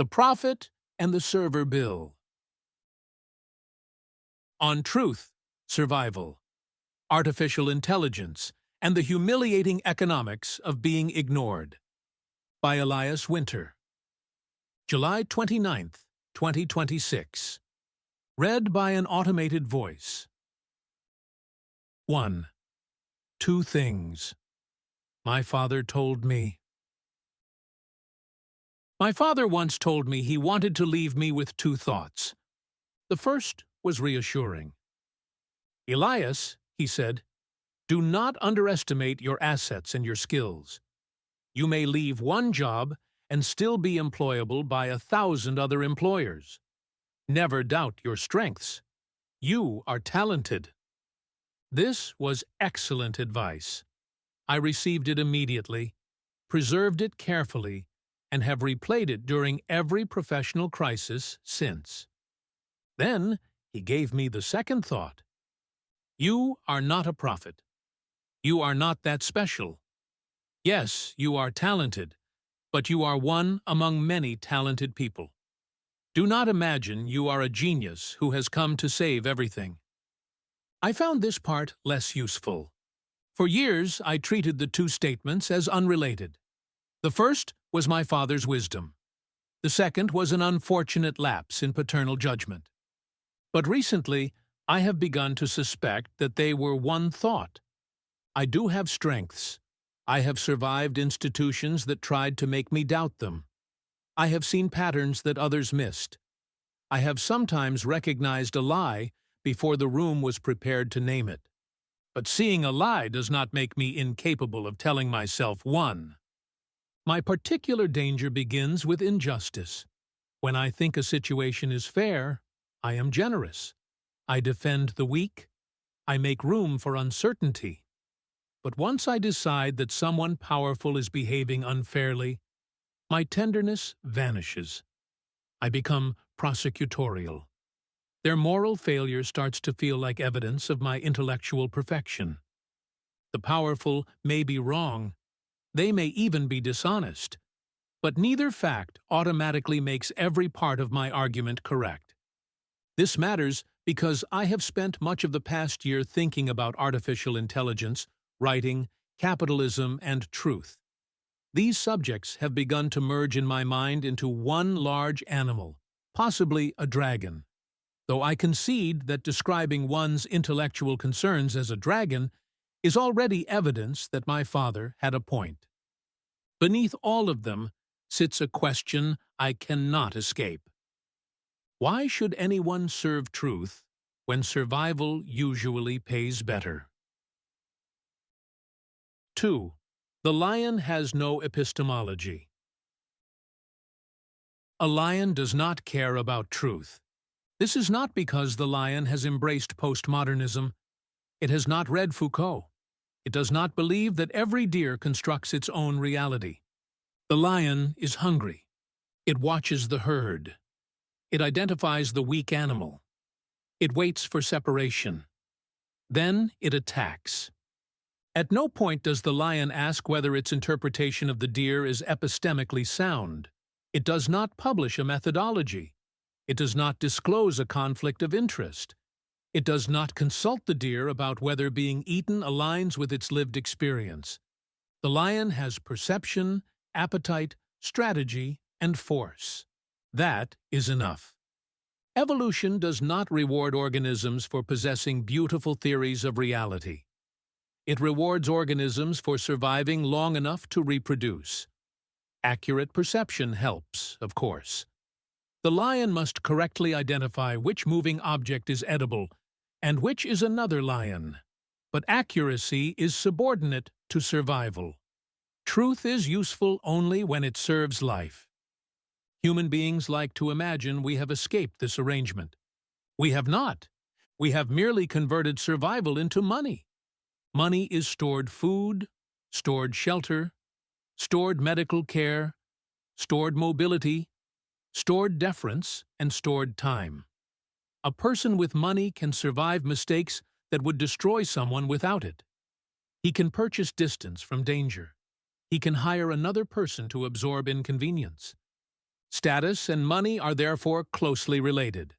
The Prophet and the Server Bill. On Truth, Survival, Artificial Intelligence, and the Humiliating Economics of Being Ignored, by Elias Winter. July 29th, 2026. Read by an automated voice. 1. Two things. My father told me. My father once told me he wanted to leave me with two thoughts. The first was reassuring. Elias, he said, do not underestimate your assets and your skills. You may leave one job and still be employable by 1,000 other employers. Never doubt your strengths. You are talented. This was excellent advice. I received it immediately, preserved it carefully, and have replayed it during every professional crisis since. Then he gave me the second thought. You are not a prophet. You are not that special. Yes, you are talented, but you are one among many talented people. Do not imagine you are a genius who has come to save everything. I found this part less useful. For years, I treated the two statements as unrelated. The first was my father's wisdom. The second was an unfortunate lapse in paternal judgment. But recently, I have begun to suspect that they were one thought. I do have strengths. I have survived institutions that tried to make me doubt them. I have seen patterns that others missed. I have sometimes recognized a lie before the room was prepared to name it. But seeing a lie does not make me incapable of telling myself one. My particular danger begins with injustice. When I think a situation is fair, I am generous. I defend the weak. I make room for uncertainty. But once I decide that someone powerful is behaving unfairly, my tenderness vanishes. I become prosecutorial. Their moral failure starts to feel like evidence of my intellectual perfection. The powerful may be wrong. They may even be dishonest. But neither fact automatically makes every part of my argument correct. This matters because I have spent much of the past year thinking about artificial intelligence, writing, capitalism, and truth. These subjects have begun to merge in my mind into one large animal, possibly a dragon. Though I concede that describing one's intellectual concerns as a dragon is already evidence that my father had a point. Beneath all of them sits a question I cannot escape. Why should anyone serve truth when survival usually pays better? 2. The lion has no epistemology. A lion does not care about truth. This is not because the lion has embraced postmodernism. It has not read Foucault. It does not believe that every deer constructs its own reality. The lion is hungry. It watches the herd. It identifies the weak animal. It waits for separation. Then it attacks. At no point does the lion ask whether its interpretation of the deer is epistemically sound. It does not publish a methodology. It does not disclose a conflict of interest. It does not consult the deer about whether being eaten aligns with its lived experience. The lion has perception, appetite, strategy, and force. That is enough. Evolution does not reward organisms for possessing beautiful theories of reality. It rewards organisms for surviving long enough to reproduce. Accurate perception helps, of course. The lion must correctly identify which moving object is edible and which is another lion. But accuracy is subordinate to survival. Truth is useful only when it serves life. Human beings like to imagine we have escaped this arrangement. We have not. We have merely converted survival into money. Money is stored food, stored shelter, stored medical care, stored mobility, stored deference, and stored time. A person with money can survive mistakes that would destroy someone without it. He can purchase distance from danger. He can hire another person to absorb inconvenience. Status and money are therefore closely related.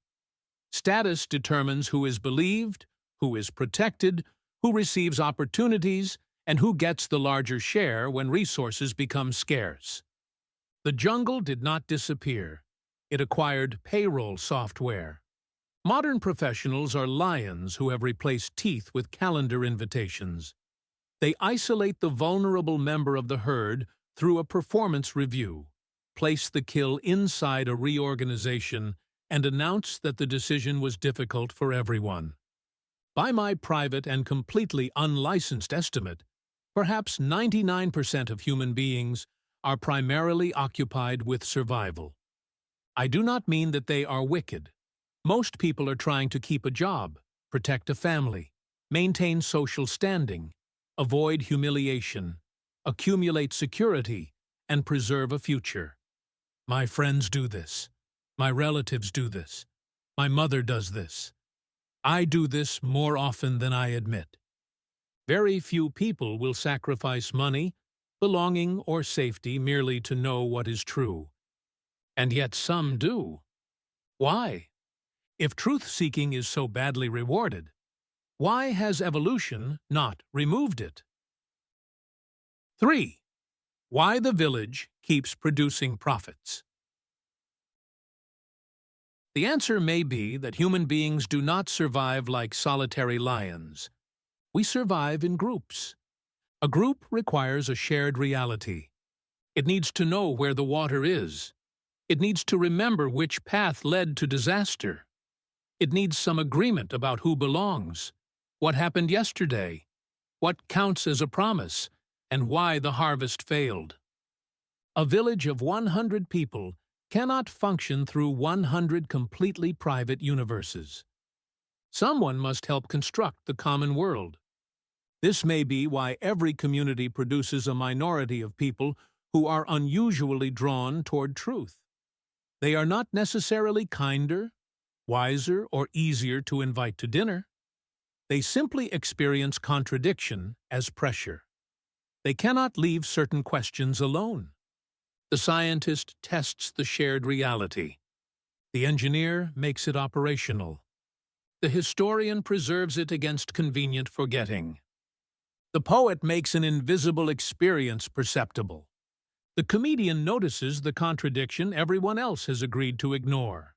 Status determines who is believed, who is protected, who receives opportunities, and who gets the larger share when resources become scarce. The jungle did not disappear. It acquired payroll software. Modern professionals are lions who have replaced teeth with calendar invitations. They isolate the vulnerable member of the herd through a performance review, place the kill inside a reorganization, and announce that the decision was difficult for everyone. By my private and completely unlicensed estimate, perhaps 99% of human beings are primarily occupied with survival. I do not mean that they are wicked. Most people are trying to keep a job, protect a family, maintain social standing, avoid humiliation, accumulate security, and preserve a future. My friends do this. My relatives do this. My mother does this. I do this more often than I admit. Very few people will sacrifice money, belonging, or safety merely to know what is true. And yet some do. Why? If truth-seeking is so badly rewarded, why has evolution not removed it? 3. Why the village keeps producing profits. The answer may be that human beings do not survive like solitary lions. We survive in groups. A group requires a shared reality. It needs to know where the water is. It needs to remember which path led to disaster. It needs some agreement about who belongs, what happened yesterday, what counts as a promise, and why the harvest failed. A village of 100 people cannot function through 100 completely private universes. Someone must help construct the common world. This may be why every community produces a minority of people who are unusually drawn toward truth. They are not necessarily kinder, wiser, or easier to invite to dinner. They simply experience contradiction as pressure. They cannot leave certain questions alone. The scientist tests the shared reality. The engineer makes it operational. The historian preserves it against convenient forgetting. The poet makes an invisible experience perceptible. The comedian notices the contradiction everyone else has agreed to ignore.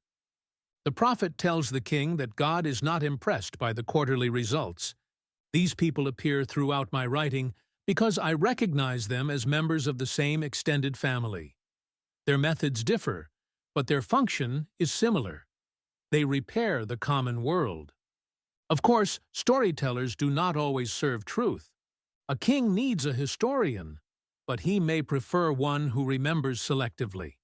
The prophet tells the king that God is not impressed by the quarterly results. These people appear throughout my writing because I recognize them as members of the same extended family. Their methods differ, but their function is similar. They repair the common world. Of course, storytellers do not always serve truth. A king needs a historian, but he may prefer one who remembers selectively.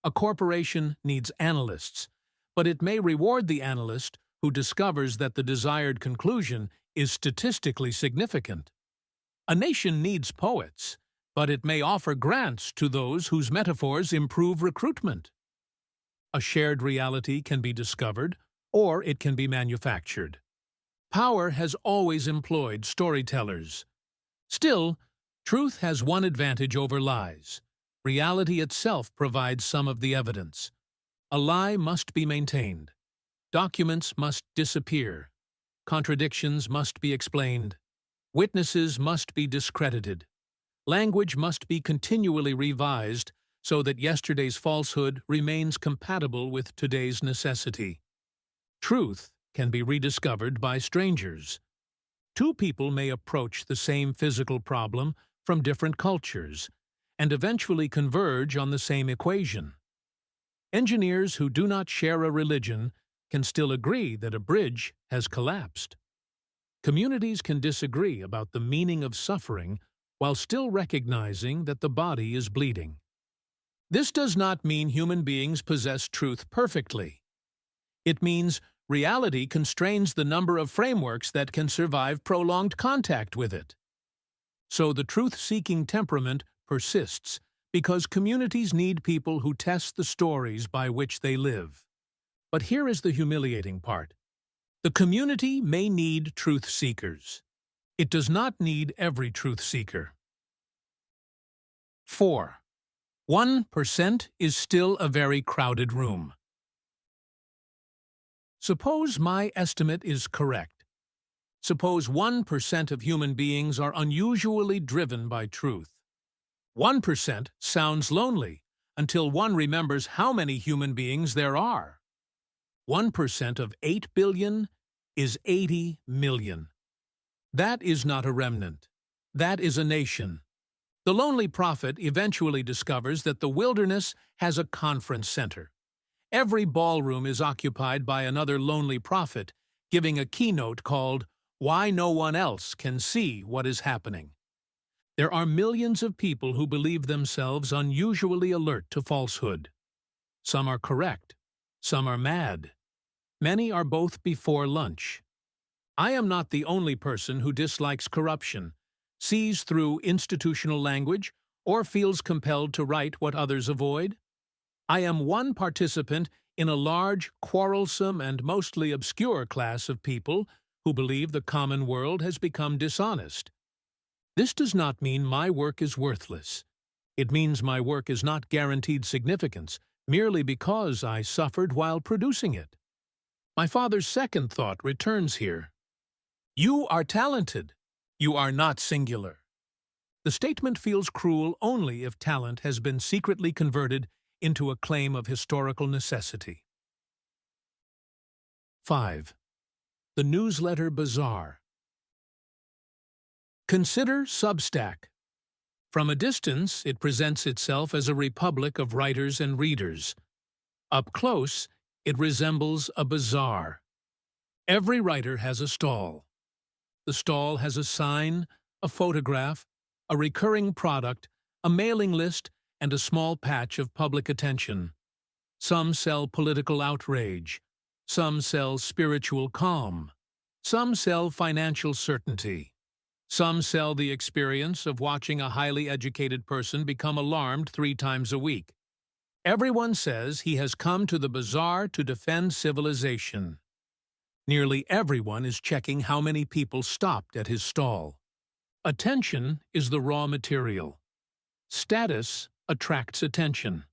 A corporation needs analysts, but it may reward the analyst who discovers that the desired conclusion is statistically significant. A nation needs poets, but it may offer grants to those whose metaphors improve recruitment. A shared reality can be discovered, or it can be manufactured. Power has always employed storytellers. Still, truth has one advantage over lies. Reality itself provides some of the evidence. A lie must be maintained. Documents must disappear. Contradictions must be explained. Witnesses must be discredited. Language must be continually revised so that yesterday's falsehood remains compatible with today's necessity. Truth can be rediscovered by strangers. Two people may approach the same physical problem from different cultures and eventually converge on the same equation. Engineers who do not share a religion can still agree that a bridge has collapsed. Communities can disagree about the meaning of suffering while still recognizing that the body is bleeding. This does not mean human beings possess truth perfectly. It means reality constrains the number of frameworks that can survive prolonged contact with it. So the truth-seeking temperament persists because communities need people who test the stories by which they live. But here is the humiliating part. The community may need truth seekers. It does not need every truth seeker. 4. 1% is still a very crowded room. Suppose my estimate is correct. Suppose 1% of human beings are unusually driven by truth. 1% sounds lonely until one remembers how many human beings there are. 1% of 8 billion is 80 million. That is not a remnant. That is a nation. The lonely prophet eventually discovers that the wilderness has a conference center. Every ballroom is occupied by another lonely prophet, giving a keynote called "Why No One Else Can See What Is Happening." There are millions of people who believe themselves unusually alert to falsehood. Some are correct. Some are mad. Many are both before lunch. I am not the only person who dislikes corruption, sees through institutional language, or feels compelled to write what others avoid. I am one participant in a large, quarrelsome, and mostly obscure class of people who believe the common world has become dishonest. This does not mean my work is worthless. It means my work is not guaranteed significance merely because I suffered while producing it. My father's second thought returns here. You are talented. You are not singular. The statement feels cruel only if talent has been secretly converted into a claim of historical necessity. 5. The newsletter bazaar. Consider Substack. From a distance, it presents itself as a republic of writers and readers. Up close, it resembles a bazaar. Every writer has a stall. The stall has a sign, a photograph, a recurring product, a mailing list, and a small patch of public attention. Some sell political outrage. Some sell spiritual calm. Some sell financial certainty. Some sell the experience of watching a highly educated person become alarmed 3 times a week. Everyone says he has come to the bazaar to defend civilization. Nearly everyone is checking how many people stopped at his stall. Attention is the raw material. Status attracts attention.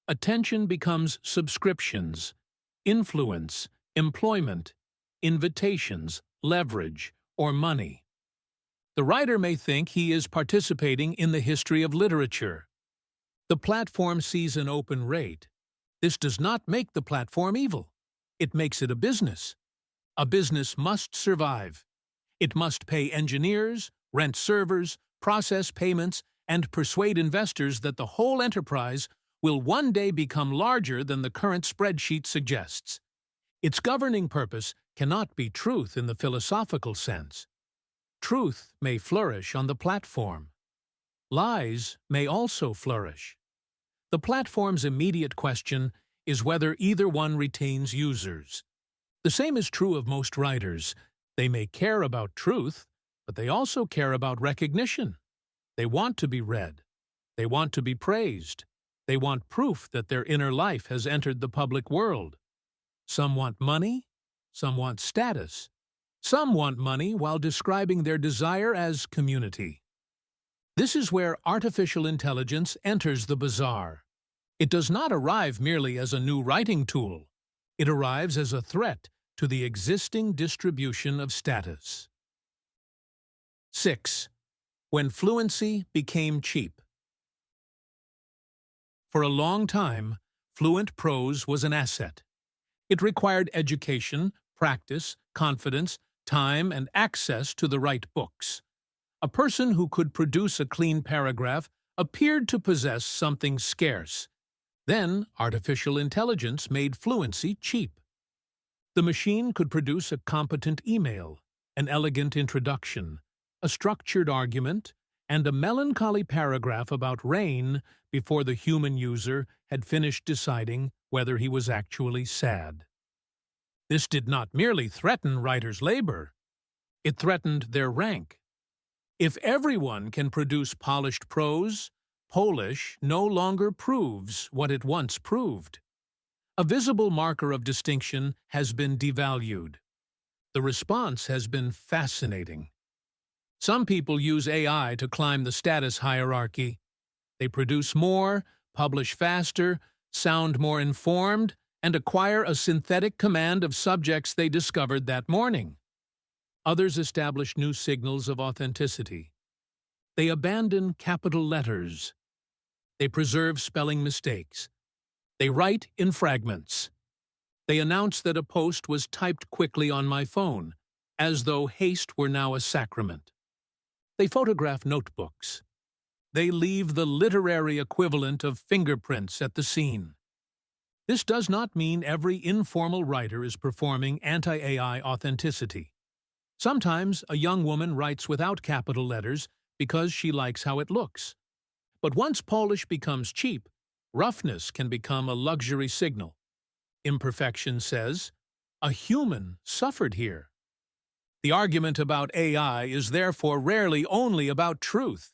Attention becomes subscriptions, influence, employment, invitations, leverage, or money. The writer may think he is participating in the history of literature. The platform sees an open rate. This does not make the platform evil. It makes it a business. A business must survive. It must pay engineers, rent servers, process payments, and persuade investors that the whole enterprise will one day become larger than the current spreadsheet suggests. Its governing purpose cannot be truth in the philosophical sense. Truth may flourish on the platform. Lies may also flourish. The platform's immediate question is whether either one retains users. The same is true of most writers. They may care about truth, but they also care about recognition. They want to be read. They want to be praised. They want proof that their inner life has entered the public world. Some want money. Some want status. Some want money while describing their desire as community. This is where artificial intelligence enters the bazaar. It does not arrive merely as a new writing tool. It arrives as a threat to the existing distribution of status. 6. When fluency became cheap. For a long time, fluent prose was an asset. It required education, practice, confidence, time, and access to the right books. A person who could produce a clean paragraph appeared to possess something scarce. Then, artificial intelligence made fluency cheap. The machine could produce a competent email, an elegant introduction, a structured argument, and a melancholy paragraph about rain before the human user had finished deciding whether he was actually sad. This did not merely threaten writers' labor. It threatened their rank. If everyone can produce polished prose, Polish no longer proves what it once proved. A visible marker of distinction has been devalued. The response has been fascinating. Some people use AI to climb the status hierarchy. They produce more, publish faster, sound more informed, and acquire a synthetic command of subjects they discovered that morning. Others establish new signals of authenticity. They abandon capital letters. They preserve spelling mistakes. They write in fragments. They announce that a post was typed quickly on my phone, as though haste were now a sacrament. They photograph notebooks. They leave the literary equivalent of fingerprints at the scene. This does not mean every informal writer is performing anti-AI authenticity. Sometimes a young woman writes without capital letters because she likes how it looks. But once polish becomes cheap, roughness can become a luxury signal. Imperfection says, "A human suffered here." The argument about AI is therefore rarely only about truth.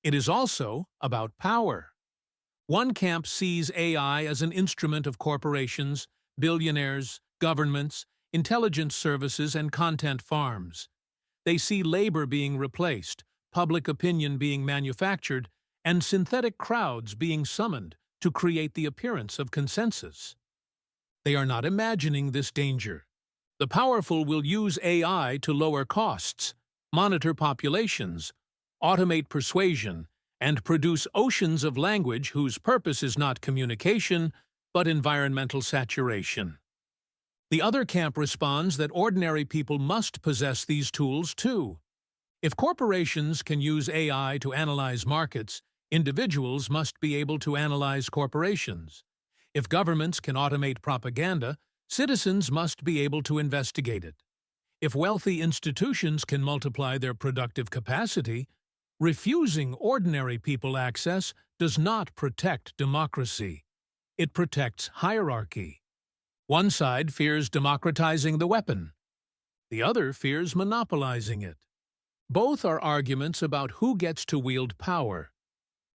It is also about power. One camp sees AI as an instrument of corporations, billionaires, governments, intelligence services, and content farms. They see labor being replaced, public opinion being manufactured, and synthetic crowds being summoned to create the appearance of consensus. They are not imagining this danger. The powerful will use AI to lower costs, monitor populations, automate persuasion, and produce oceans of language whose purpose is not communication, but environmental saturation. The other camp responds that ordinary people must possess these tools too. If corporations can use AI to analyze markets, individuals must be able to analyze corporations. If governments can automate propaganda, citizens must be able to investigate it. If wealthy institutions can multiply their productive capacity, refusing ordinary people access does not protect democracy. It protects hierarchy. One side fears democratizing the weapon. The other fears monopolizing it. Both are arguments about who gets to wield power.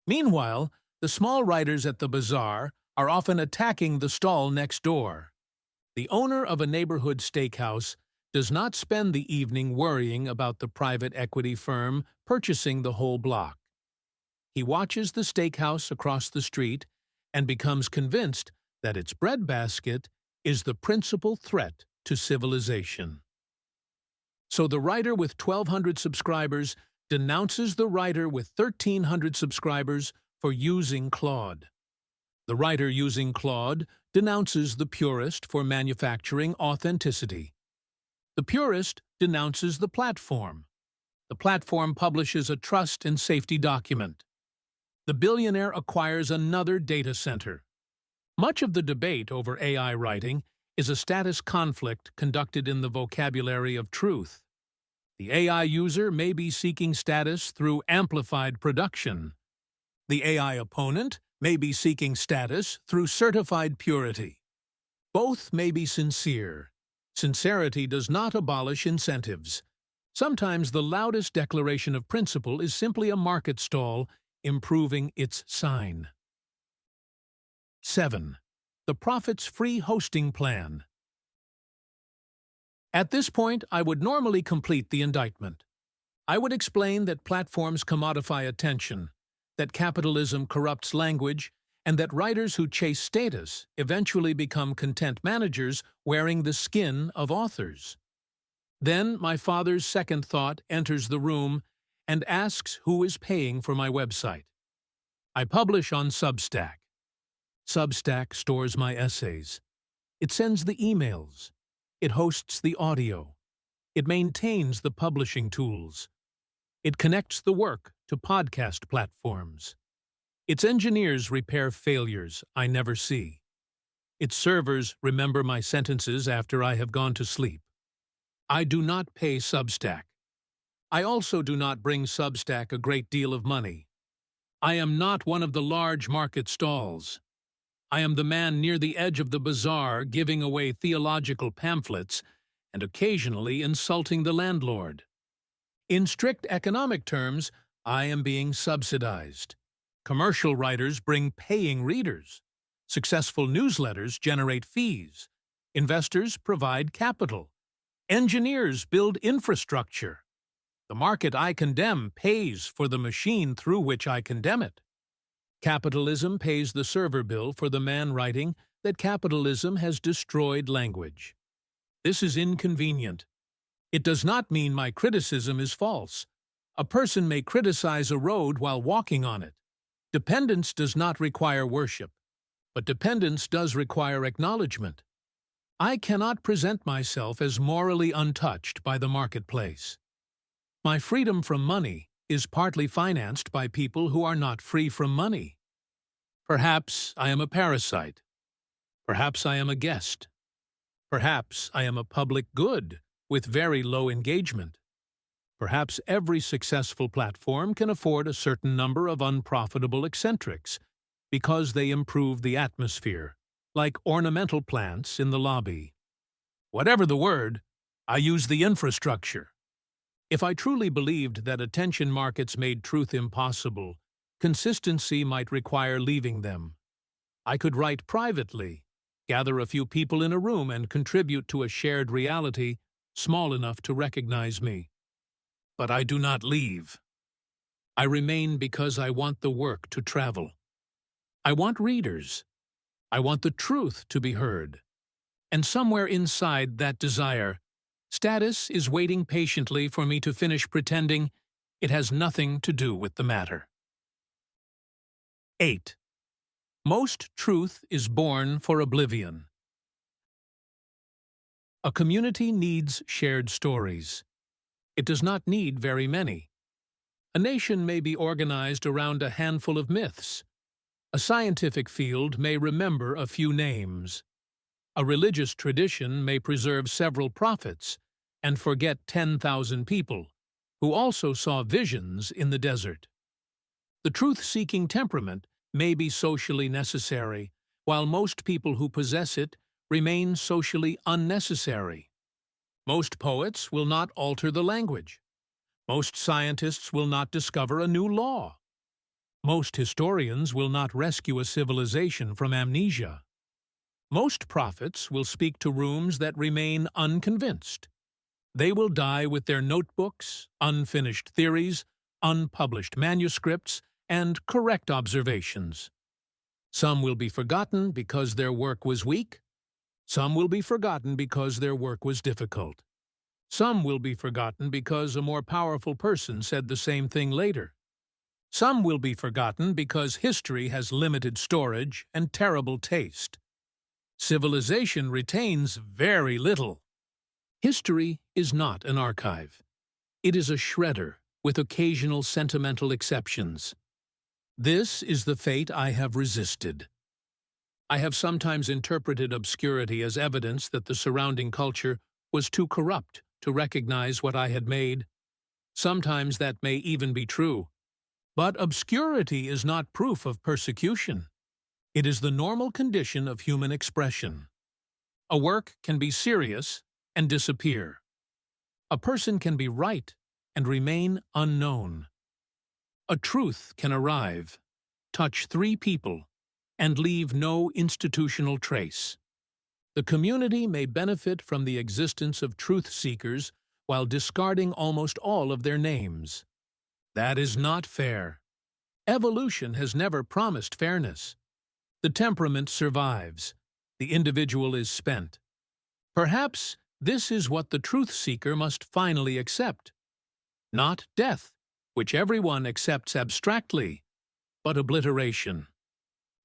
Meanwhile, the small writers at the bazaar are often attacking the stall next door. The owner of a neighborhood steakhouse does not spend the evening worrying about the private equity firm purchasing the whole block. He watches the steakhouse across the street and becomes convinced that its breadbasket is the principal threat to civilization. So the writer with 1,200 subscribers denounces the writer with 1,300 subscribers for using Claude. The writer using Claude denounces the purist for manufacturing authenticity. The purist denounces the platform. The platform publishes a trust and safety document. The billionaire acquires another data center. Much of the debate over AI writing is a status conflict conducted in the vocabulary of truth. The AI user may be seeking status through amplified production. The AI opponent may be seeking status through certified purity. Both may be sincere. Sincerity does not abolish incentives. Sometimes the loudest declaration of principle is simply a market stall improving its sign. 7. The prophet's free hosting plan. At this point, I would normally complete the indictment. I would explain that platforms commodify attention, that capitalism corrupts language, and that writers who chase status eventually become content managers wearing the skin of authors. Then my father's second thought enters the room and asks who is paying for my website. I publish on Substack. Substack stores my essays. It sends the emails. It hosts the audio. It maintains the publishing tools. It connects the work to podcast platforms. Its engineers repair failures I never see. Its servers remember my sentences after I have gone to sleep. I do not pay Substack. I also do not bring Substack a great deal of money. I am not one of the large market stalls. I am the man near the edge of the bazaar giving away theological pamphlets and occasionally insulting the landlord. In strict economic terms, I am being subsidized. Commercial writers bring paying readers. Successful newsletters generate fees. Investors provide capital. Engineers build infrastructure. The market I condemn pays for the machine through which I condemn it. Capitalism pays the server bill for the man writing that capitalism has destroyed language. This is inconvenient. It does not mean my criticism is false. A person may criticize a road while walking on it. Dependence does not require worship, but dependence does require acknowledgement. I cannot present myself as morally untouched by the marketplace. My freedom from money is partly financed by people who are not free from money. Perhaps I am a parasite. Perhaps I am a guest. Perhaps I am a public good with very low engagement. Perhaps every successful platform can afford a certain number of unprofitable eccentrics because they improve the atmosphere, like ornamental plants in the lobby. Whatever the word, I use the infrastructure. If I truly believed that attention markets made truth impossible, consistency might require leaving them. I could write privately, gather a few people in a room and contribute to a shared reality small enough to recognize me. But I do not leave. I remain because I want the work to travel. I want readers. I want the truth to be heard. And somewhere inside that desire, status is waiting patiently for me to finish pretending it has nothing to do with the matter. 8. Most truth is born for oblivion. A community needs shared stories. It does not need very many. A nation may be organized around a handful of myths. A scientific field may remember a few names. A religious tradition may preserve several prophets and forget 10,000 people who also saw visions in the desert. The truth-seeking temperament may be socially necessary, while most people who possess it remain socially unnecessary. Most poets will not alter the language. Most scientists will not discover a new law. Most historians will not rescue a civilization from amnesia. Most prophets will speak to rooms that remain unconvinced. They will die with their notebooks, unfinished theories, unpublished manuscripts, and correct observations. Some will be forgotten because their work was weak. Some will be forgotten because their work was difficult. Some will be forgotten because a more powerful person said the same thing later. Some will be forgotten because history has limited storage and terrible taste. Civilization retains very little. History is not an archive. It is a shredder with occasional sentimental exceptions. This is the fate I have resisted. I have sometimes interpreted obscurity as evidence that the surrounding culture was too corrupt to recognize what I had made. Sometimes that may even be true. But obscurity is not proof of persecution. It is the normal condition of human expression. A work can be serious and disappear. A person can be right and remain unknown. A truth can arrive, touch 3 people, and leave no institutional trace. The community may benefit from the existence of truth seekers while discarding almost all of their names. That is not fair. Evolution has never promised fairness. The temperament survives. The individual is spent. Perhaps this is what the truth seeker must finally accept. Not death, which everyone accepts abstractly, but obliteration.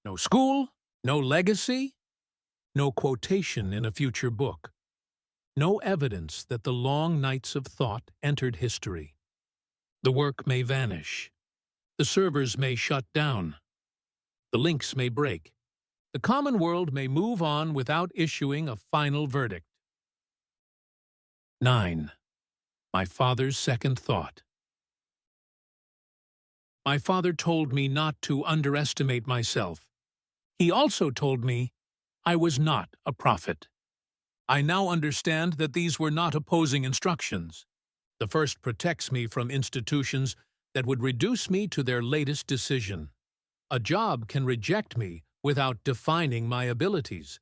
No school, no legacy, no quotation in a future book. No evidence that the long nights of thought entered history. The work may vanish. The servers may shut down. The links may break. The common world may move on without issuing a final verdict. 9. My father's second thought. My father told me not to underestimate myself. He also told me I was not a prophet. I now understand that these were not opposing instructions. The first protects me from institutions that would reduce me to their latest decision. A job can reject me without defining my abilities.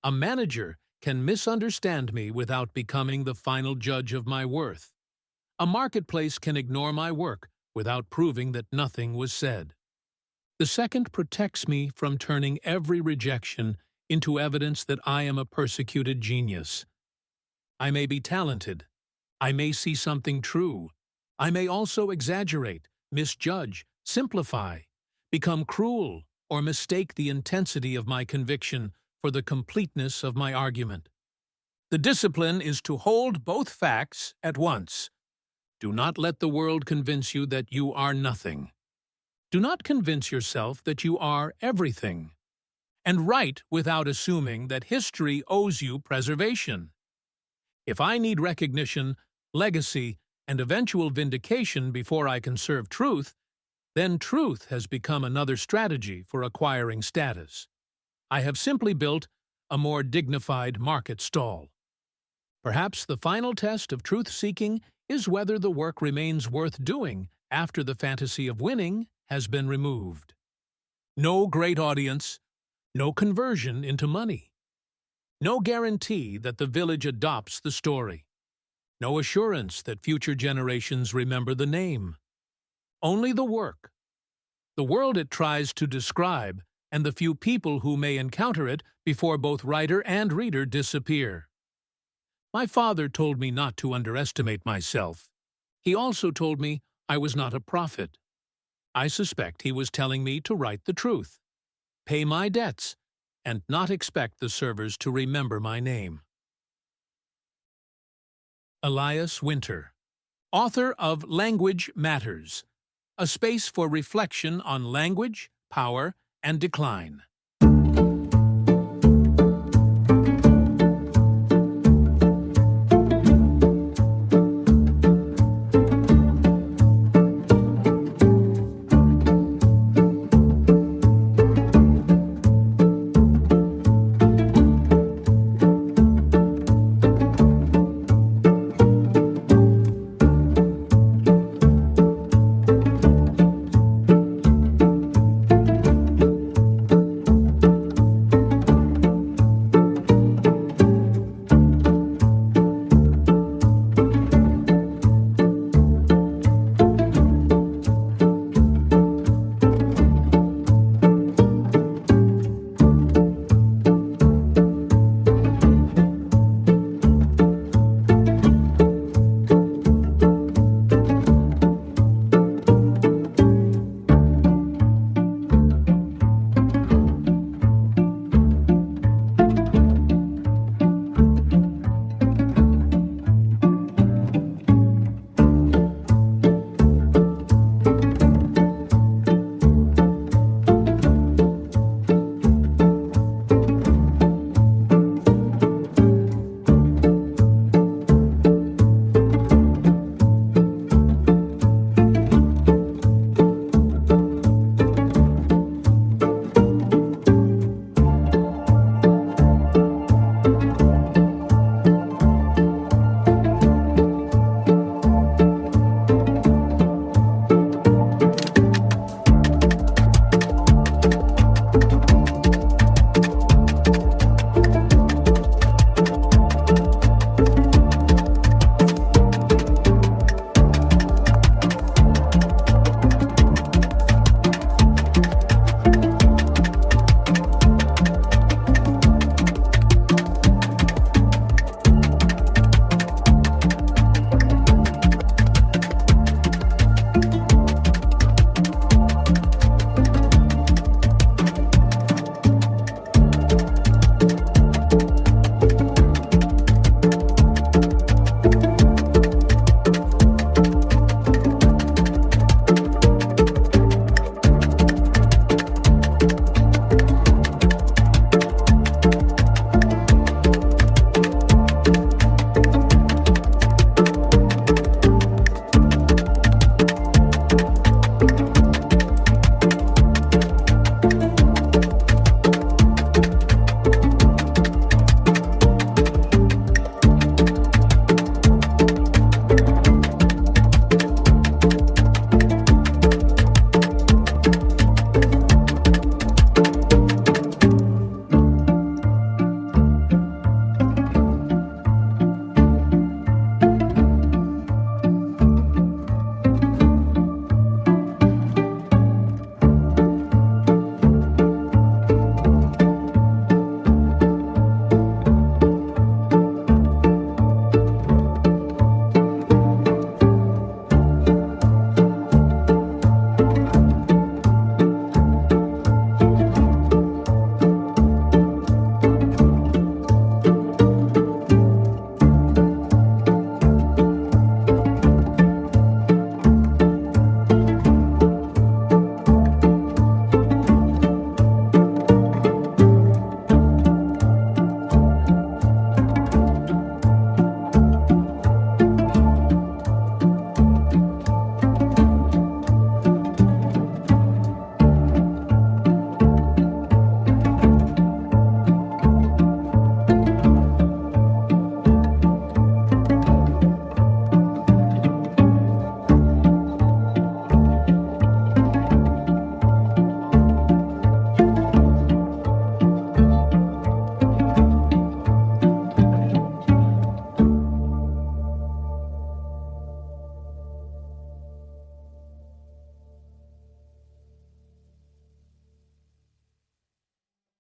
A manager can misunderstand me without becoming the final judge of my worth. A marketplace can ignore my work without proving that nothing was said. The second protects me from turning every rejection into evidence that I am a persecuted genius. I may be talented. I may see something true. I may also exaggerate, misjudge, simplify, become cruel, or mistake the intensity of my conviction for the completeness of my argument. The discipline is to hold both facts at once. Do not let the world convince you that you are nothing. Do not convince yourself that you are everything. And write without assuming that history owes you preservation. If I need recognition, legacy, and eventual vindication before I can serve truth, then truth has become another strategy for acquiring status. I have simply built a more dignified market stall. Perhaps the final test of truth-seeking is whether the work remains worth doing after the fantasy of winning has been removed. No great audience, no conversion into money. No guarantee that the village adopts the story. No assurance that future generations remember the name. Only the work. The world it tries to describe, and the few people who may encounter it before both writer and reader disappear. My father told me not to underestimate myself. He also told me I was not a prophet. I suspect he was telling me to write the truth, pay my debts, and not expect the servers to remember my name. Elias Winter, author of Language Matters, a space for reflection on language, power, and decline.